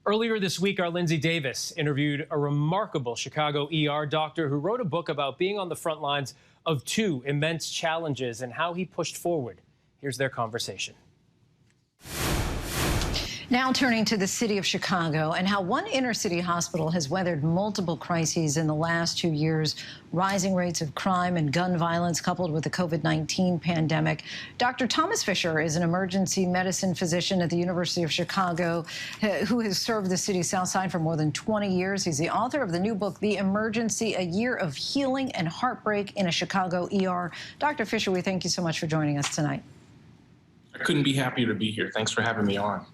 Earlier this week, our Linsey Davis interviewed a remarkable Chicago ER doctor who wrote a book about being on the front lines of two immense challenges and how he pushed forward. Here's their conversation. Now turning to the city of Chicago and how one inner city hospital has weathered multiple crises in the last 2 years, rising rates of crime and gun violence coupled with the COVID-19 pandemic. Dr. Thomas Fisher is an emergency medicine physician at the University of Chicago who has served the city's South Side for more than 20 years. He's the author of the new book, The Emergency, A Year of Healing and Heartbreak in a Chicago ER. Dr. Fisher, we thank you so much for joining us tonight. I couldn't be happier to be here. Thanks for having me on.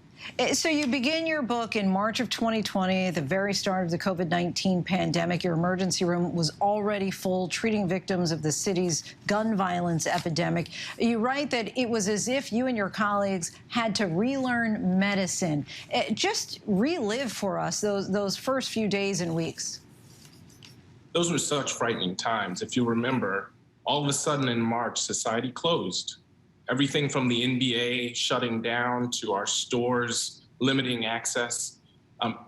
So you begin your book in March of 2020, at the very start of the COVID-19 pandemic. Your emergency room was already full, treating victims of the city's gun violence epidemic. You write that it was as if you and your colleagues had to relearn medicine. Just relive for us those first few days and weeks. Those were such frightening times. If you remember, all of a sudden in March, society closed. Everything from the NBA shutting down to our stores limiting access,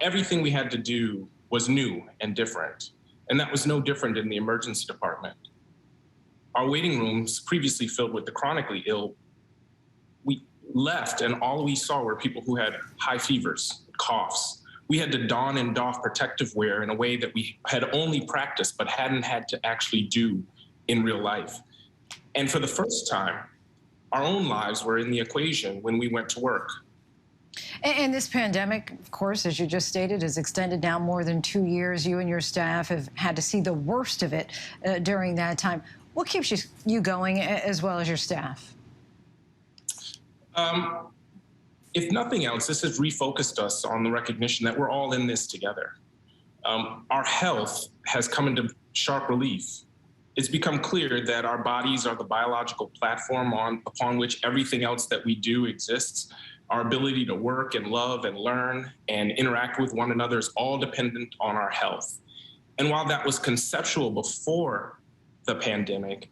everything we had to do was new and different. And that was no different in the emergency department. Our waiting rooms, previously filled with the chronically ill, we left and all we saw were people who had high fevers, coughs. We had to don and doff protective wear in a way that we had only practiced but hadn't had to actually do in real life. And for the first time, our own lives were in the equation when we went to work. And this pandemic, of course, as you just stated, has extended now more than 2 years. You and your staff have had to see the worst of it during that time. What keeps you going, as well as your staff? If nothing else, this has refocused us on the recognition that we're all in this together. Our health has come into sharp relief. It's become clear that our bodies are the biological platform upon which everything else that we do exists. Our ability to work and love and learn and interact with one another is all dependent on our health. And while that was conceptual before the pandemic,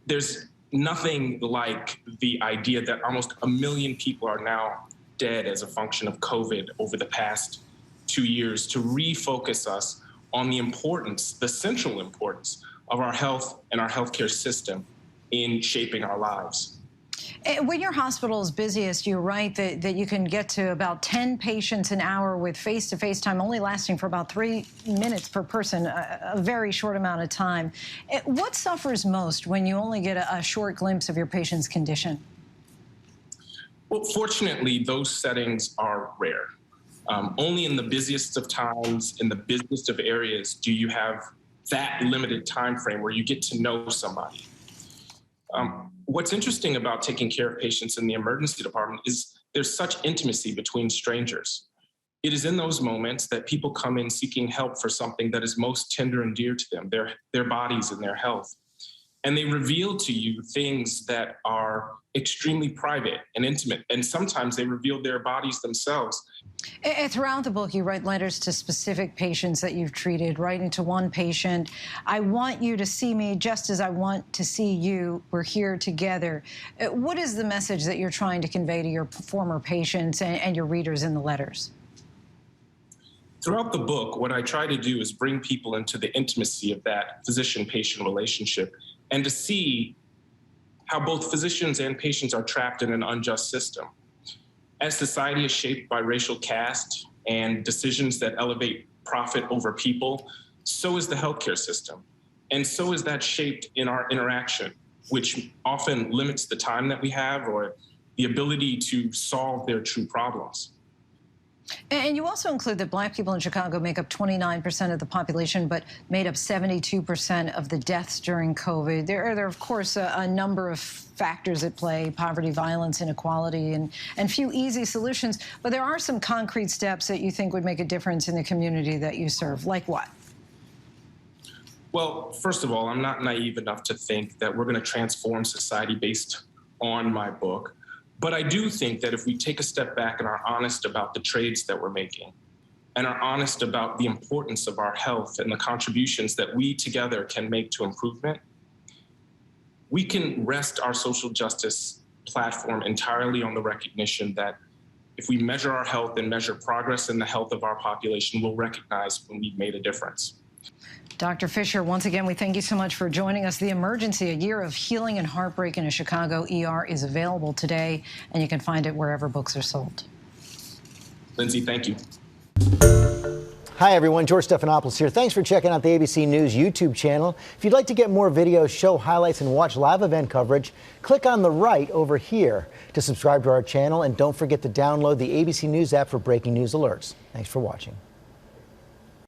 there's nothing like the idea that almost 1 million people are now dead as a function of COVID over the past 2 years to refocus us on the importance, the central importance of our health and our healthcare system in shaping our lives. When your hospital is busiest, you write that you can get to about 10 patients an hour with face-to-face time only lasting for about 3 minutes per person, a very short amount of time. What suffers most when you only get a short glimpse of your patient's condition? Well, fortunately, those settings are rare. Only in the busiest of times, in the busiest of areas, do you have that limited time frame where you get to know somebody. What's interesting about taking care of patients in the emergency department is there's such intimacy between strangers. It is in those moments that people come in seeking help for something that is most tender and dear to them, their bodies and their health. And they reveal to you things that are extremely private and intimate. And sometimes they reveal their bodies themselves. Throughout the book, you write letters to specific patients that you've treated, writing to one patient, "I want you to see me just as I want to see you. We're here together." What is the message that you're trying to convey to your former patients and your readers in the letters? Throughout the book, what I try to do is bring people into the intimacy of that physician-patient relationship and to see how both physicians and patients are trapped in an unjust system. As society is shaped by racial caste and decisions that elevate profit over people, so is the healthcare system. And so is that shaped in our interaction, which often limits the time that we have or the ability to solve their true problems. And you also include that Black people in Chicago make up 29% of the population, but made up 72% of the deaths during COVID. There are of course, a number of factors at play: poverty, violence, inequality, and few easy solutions. But there are some concrete steps that you think would make a difference in the community that you serve. Like what? Well, first of all, I'm not naive enough to think that we're going to transform society based on my book. But I do think that if we take a step back and are honest about the trades that we're making and are honest about the importance of our health and the contributions that we together can make to improvement, we can rest our social justice platform entirely on the recognition that if we measure our health and measure progress in the health of our population, we'll recognize when we've made a difference. Dr. Fisher, once again, we thank you so much for joining us. The Emergency, A Year of Healing and Heartbreak in a Chicago ER, is available today, and you can find it wherever books are sold. Linsey, thank you. Hi, everyone. George Stephanopoulos here. Thanks for checking out the ABC News YouTube channel. If you'd like to get more videos, show highlights, and watch live event coverage, click on the right over here to subscribe to our channel. And don't forget to download the ABC News app for breaking news alerts. Thanks for watching.